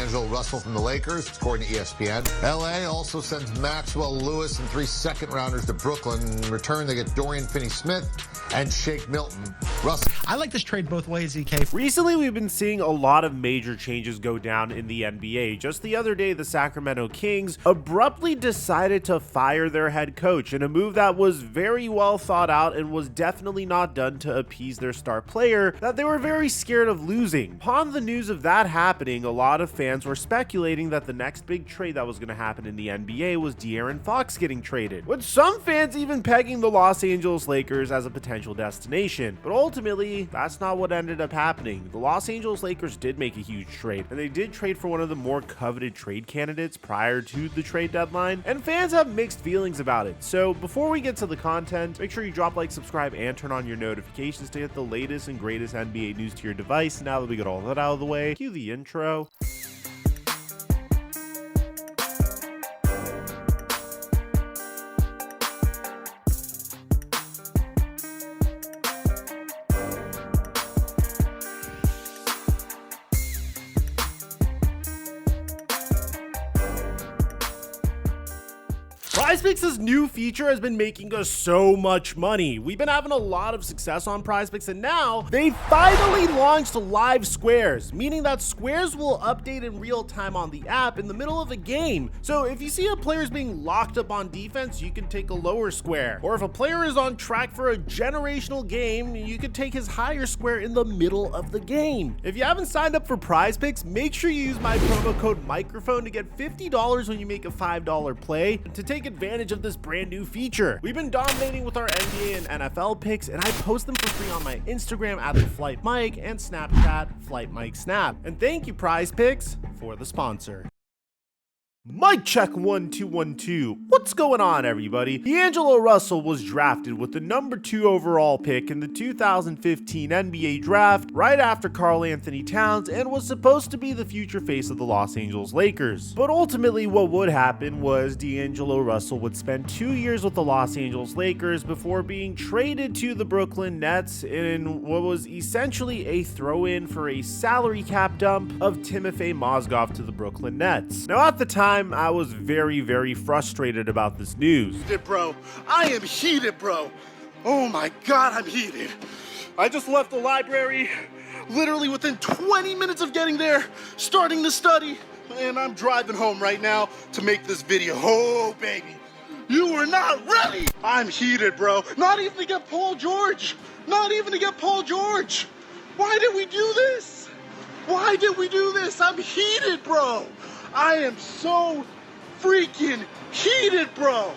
D'Angelo Russell from the Lakers, according to ESPN. LA also sends Maxwell Lewis and 3 second-rounders to Brooklyn. In return, they get Dorian Finney-Smith and Shake Milton. Russell. I like this trade both ways, EK. Recently, we've been seeing a lot of major changes go down in the NBA. Just the other day, the Sacramento Kings abruptly decided to fire their head coach in a move that was very well thought out and was definitely not done to appease their star player that they were very scared of losing. Upon the news of that happening, a lot of fans were speculating that the next big trade that was going to happen in the NBA was De'Aaron Fox getting traded, with some fans even pegging the Los Angeles Lakers as a potential destination. But ultimately, that's not what ended up happening. The Los Angeles Lakers did make a huge trade, and they did trade for one of the more coveted trade candidates prior to the trade deadline, and fans have mixed feelings about it. So before we get to the content, make sure you drop like, subscribe, and turn on your notifications to get the latest and greatest NBA news to your device. Now that we got all that out of the way, cue the intro. PrizePicks' new feature has been making us so much money. We've been having a lot of success on PrizePicks, and now they finally launched live squares, meaning that squares will update in real time on the app in the middle of a game. So if you see a player is being locked up on defense, you can take a lower square. Or if a player is on track for a generational game, you can take his higher square in the middle of the game. If you haven't signed up for PrizePicks, make sure you use my promo code microphone to get $50 when you make a $5 play to take advantage of this brand new feature. We've been dominating with our NBA and NFL picks, and I post them for free on my Instagram at TheFlightMike and Snapchat FlightMikeSnap. And thank you, PrizePicks, for the sponsor. Mic check 1 2 1 2. What's going on, everybody? D'Angelo Russell was drafted with the number 2 overall pick in the 2015 NBA draft right after Karl Anthony Towns and was supposed to be the future face of the Los Angeles Lakers. But ultimately, what would happen was D'Angelo Russell would spend 2 years with the Los Angeles Lakers before being traded to the Brooklyn Nets in what was essentially a throw-in for a salary cap dump of Timofey Mozgov to the Brooklyn Nets. Now, at the time, I was very frustrated about this news. Bro, I am heated, bro. Oh my God, I'm heated. I just left the library, literally within 20 minutes of getting there, starting to study, and I'm driving home right now to make this video. Oh, baby, you are not ready. I'm heated, bro. Not even to get Paul George. Not even to get Paul George. Why did we do this? Why did we do this? I'm heated, bro. I am so freaking heated, bro.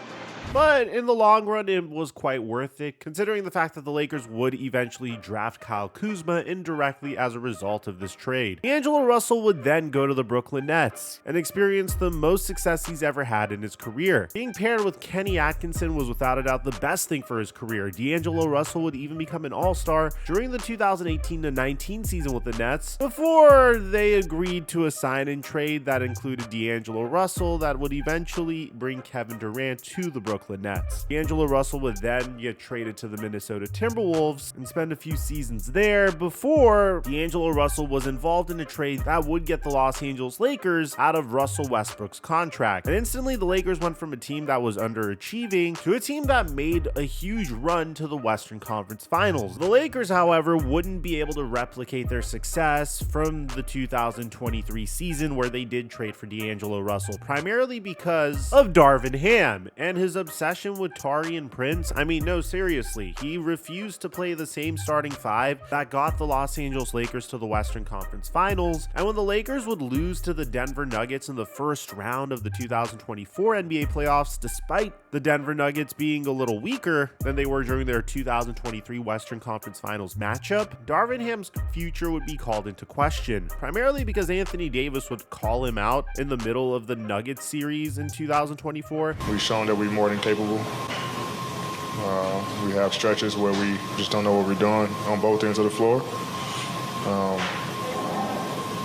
But in the long run, it was quite worth it, considering the fact that the Lakers would eventually draft Kyle Kuzma indirectly as a result of this trade. D'Angelo Russell would then go to the Brooklyn Nets and experience the most success he's ever had in his career. Being paired with Kenny Atkinson was without a doubt the best thing for his career. D'Angelo Russell would even become an all-star during the 2018-19 season with the Nets before they agreed to a sign-and trade that included D'Angelo Russell that would eventually bring Kevin Durant to the Brooklyn Nets. D'Angelo Russell would then get traded to the Minnesota Timberwolves and spend a few seasons there before D'Angelo Russell was involved in a trade that would get the Los Angeles Lakers out of Russell Westbrook's contract. And instantly, the Lakers went from a team that was underachieving to a team that made a huge run to the Western Conference Finals. The Lakers, however, wouldn't be able to replicate their success from the 2023 season where they did trade for D'Angelo Russell, primarily because of Darvin Ham and his obsession with Taurean Prince. I mean, no, seriously, he refused to play the same starting 5 that got the Los Angeles Lakers to the Western Conference Finals. And when the Lakers would lose to the Denver Nuggets in the first round of the 2024 NBA playoffs, despite the Denver Nuggets being a little weaker than they were during their 2023 Western Conference Finals matchup, Darvin Ham's future would be called into question, primarily because Anthony Davis would call him out in the middle of the Nuggets series in 2024. We've shown that we're more than capable. We have stretches where we just don't know what we're doing on both ends of the floor.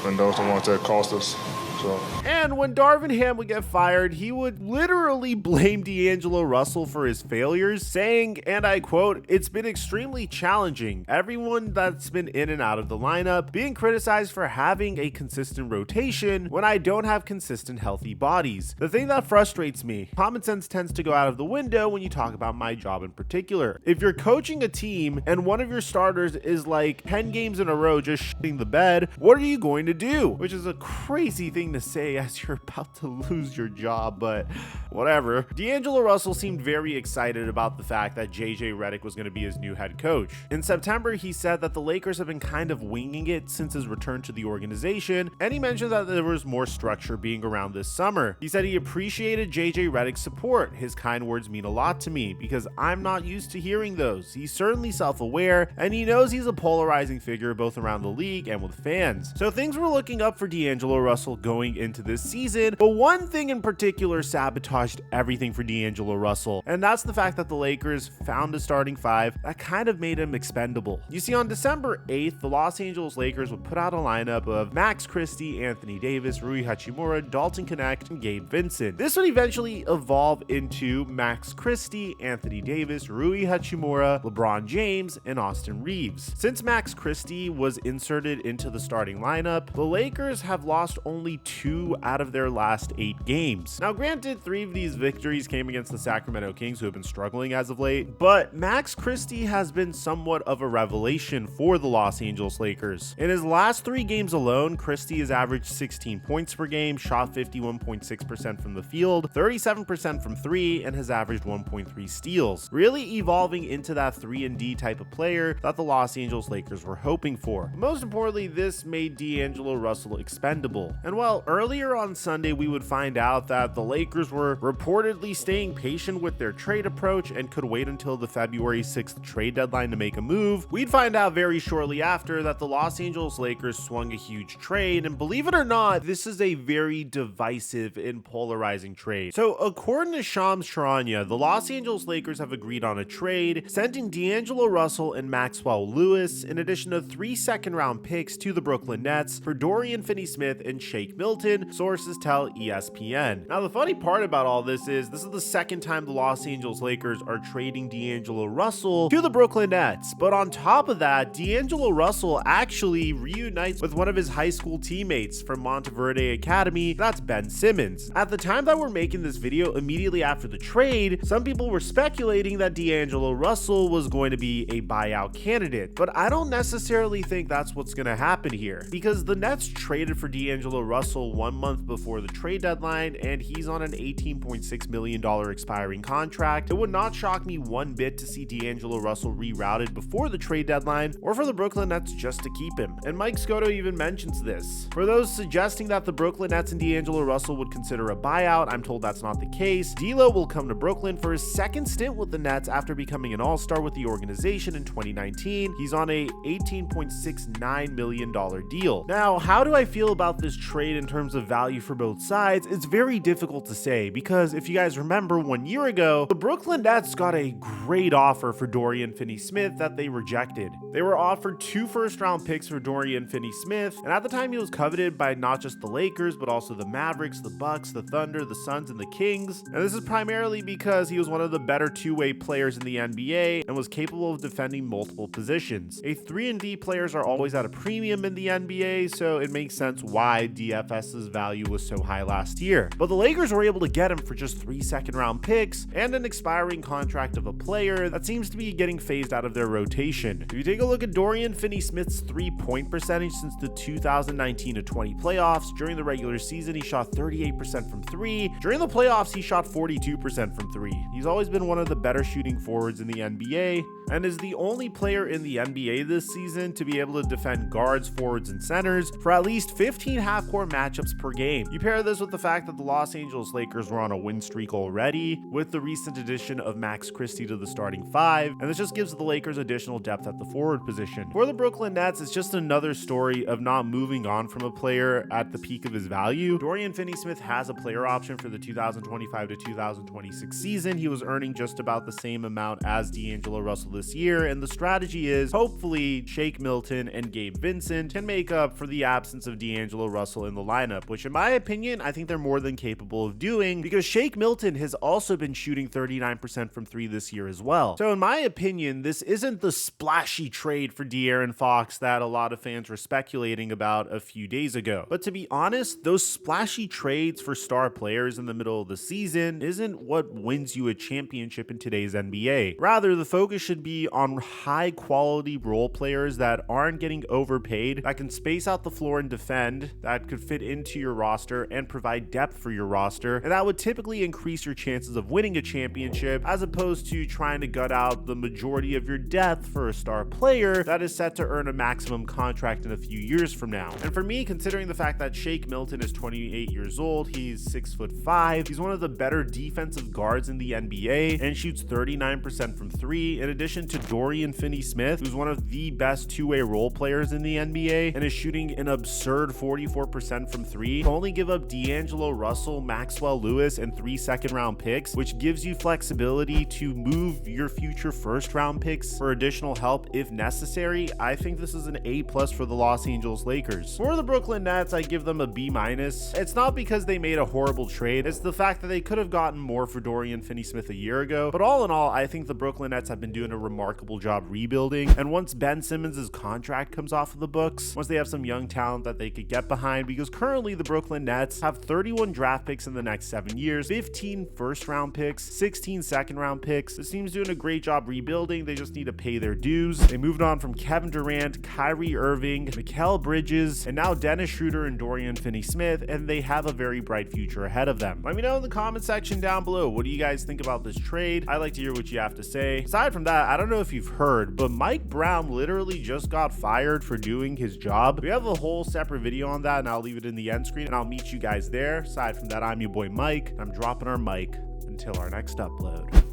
And those are the ones that cost us. So. And when Darvin Ham would get fired, he would literally blame D'Angelo Russell for his failures, saying, and I quote, "It's been extremely challenging. Everyone that's been in and out of the lineup being criticized for having a consistent rotation when I don't have consistent healthy bodies. The thing that frustrates me, common sense tends to go out of the window when you talk about my job in particular. If you're coaching a team and one of your starters is like 10 games in a row just shitting the bed, what are you going to do?" Which is a crazy thing to say as you're about to lose your job, but whatever. D'Angelo Russell seemed very excited about the fact that JJ Redick was going to be his new head coach. In September, he said that the Lakers have been kind of winging it since his return to the organization, and he mentioned that there was more structure being around this summer. He said he appreciated JJ Redick's support. His kind words mean a lot to me because I'm not used to hearing those. He's certainly self-aware, and he knows he's a polarizing figure both around the league and with fans. So things were looking up for D'Angelo Russell going into this season, but one thing in particular sabotaged everything for D'Angelo Russell, and that's the fact that the Lakers found a starting five that kind of made him expendable. You see, on December 8th, the Los Angeles Lakers would put out a lineup of Max Christie, Anthony Davis, Rui Hachimura, Dalton Knecht, and Gabe Vincent. This would eventually evolve into Max Christie, Anthony Davis, Rui Hachimura, LeBron James, and Austin Reeves. Since Max Christie was inserted into the starting lineup, the Lakers have lost only 2 out of their last 8 games. Now, granted, 3 of these victories came against the Sacramento Kings, who have been struggling as of late, but Max Christie has been somewhat of a revelation for the Los Angeles Lakers. In his last 3 games alone, Christie has averaged 16 points per game, shot 51.6% from the field, 37% from 3, and has averaged 1.3 steals, really evolving into that 3-and-D type of player that the Los Angeles Lakers were hoping for. Most importantly, this made D'Angelo Russell expendable. And well, earlier on Sunday, we would find out that the Lakers were reportedly staying patient with their trade approach and could wait until the February 6th trade deadline to make a move. We'd find out very shortly after that the Los Angeles Lakers swung a huge trade, and believe it or not, this is a very divisive and polarizing trade. So according to Shams Charania, the Los Angeles Lakers have agreed on a trade, sending D'Angelo Russell and Maxwell Lewis, in addition to 3 second-round picks to the Brooklyn Nets for Dorian Finney-Smith and Shake Milton, sources tell ESPN. Now, the funny part about all this is the second time the Los Angeles Lakers are trading D'Angelo Russell to the Brooklyn Nets. But on top of that, D'Angelo Russell actually reunites with one of his high school teammates from Monteverde Academy, that's Ben Simmons. At the time that we're making this video, immediately after the trade, some people were speculating that D'Angelo Russell was going to be a buyout candidate, but I don't necessarily think that's what's going to happen here, because the Nets traded for D'Angelo Russell 1 month before the trade deadline, and he's on an $18.6 million expiring contract. It would not shock me one bit to see D'Angelo Russell rerouted before the trade deadline, or for the Brooklyn Nets just to keep him. And Mike Scotto even mentions this. For those suggesting that the Brooklyn Nets and D'Angelo Russell would consider a buyout, I'm told that's not the case. D'Lo will come to Brooklyn for his second stint with the Nets after becoming an all-star with the organization in 2019. He's on a $18.69 million deal. Now, how do I feel about this trade in terms of value for both sides? It's very difficult to say, because if you guys remember 1 year ago, the Brooklyn Nets got a great offer for Dorian Finney-Smith that they rejected. They were offered 2 first-round picks for Dorian Finney-Smith, and at the time he was coveted by not just the Lakers, but also the Mavericks, the Bucks, the Thunder, the Suns, and the Kings. And this is primarily because he was one of the better two-way players in the NBA and was capable of defending multiple positions. A 3-and-D players are always at a premium in the NBA, so it makes sense why DFS's value was so high last year. But the Lakers were able to get him for just 3 second-round picks and an expiring contract of a player that seems to be getting phased out of their rotation. If you take a look at Dorian Finney-Smith's 3-point percentage since the 2019-20 playoffs, during the regular season he shot 38% from 3. During the playoffs he shot 42% from 3. He's always been one of the better shooting forwards in the NBA, and is the only player in the NBA this season to be able to defend guards, forwards, and centers for at least 15 half-court matchups per game. You pair this with the fact that the Los Angeles Lakers were on a win streak already, with the recent addition of Max Christie to the starting 5, and this just gives the Lakers additional depth at the forward position. For the Brooklyn Nets, it's just another story of not moving on from a player at the peak of his value. Dorian Finney-Smith has a player option for the 2025 to 2026 season. He was earning just about the same amount as D'Angelo Russell this year, and the strategy is hopefully Shake Milton and Gabe Vincent can make up for the absence of D'Angelo Russell in the lineup, which in my opinion, I think they're more than capable of doing, because Shake Milton has also been shooting 39% from 3 this year as well. So in my opinion, this isn't the splashy trade for De'Aaron Fox that a lot of fans were speculating about a few days ago. But to be honest, those splashy trades for star players in the middle of the season isn't what wins you a championship in today's NBA. Rather, the focus should be on high quality role players that aren't getting overpaid, that can space out the floor and defend, that could fit into your roster and provide depth for your roster, and that would typically increase your chances of winning a championship, as opposed to trying to gut out the majority of your depth for a star player that is set to earn a maximum contract in a few years from now. And for me, considering the fact that Shake Milton is 28 years old, he's 6'5", he's one of the better defensive guards in the NBA and shoots 39% from 3, in addition to Dorian Finney-Smith, who's one of the best two-way role players in the NBA and is shooting an absurd 44% from 3. To only give up D'Angelo Russell, Maxwell Lewis, and 3 second-round picks, which gives you flexibility to move your future first-round picks for additional help if necessary, I think this is an A+ for the Los Angeles Lakers. For the Brooklyn Nets, I give them a B-. It's not because they made a horrible trade, it's the fact that they could have gotten more for Dorian Finney-Smith a year ago. But all in all, I think the Brooklyn Nets have been doing a remarkable job rebuilding, and once Ben Simmons' contract comes off of the books, once they have some young talent that they could get behind, because currently the Brooklyn Nets have 31 draft picks in the next 7 years, 15 first-round picks, 16 second-round picks. This team's doing a great job rebuilding. They just need to pay their dues. They moved on from Kevin Durant, Kyrie Irving, Mikal Bridges, and now Dennis Schroeder and Dorian Finney-Smith, and they have a very bright future ahead of them. Let me know in the comment section down below, what do you guys think about this trade? I'd like to hear what you have to say. Aside from that, I don't know if you've heard, but Mike Brown literally just got fired for doing his job. We have a whole separate video on that, and I'll leave it in the end screen, and I'll meet you guys there. Aside from that, I'm your boy Mike, and I'm dropping our mic until our next upload.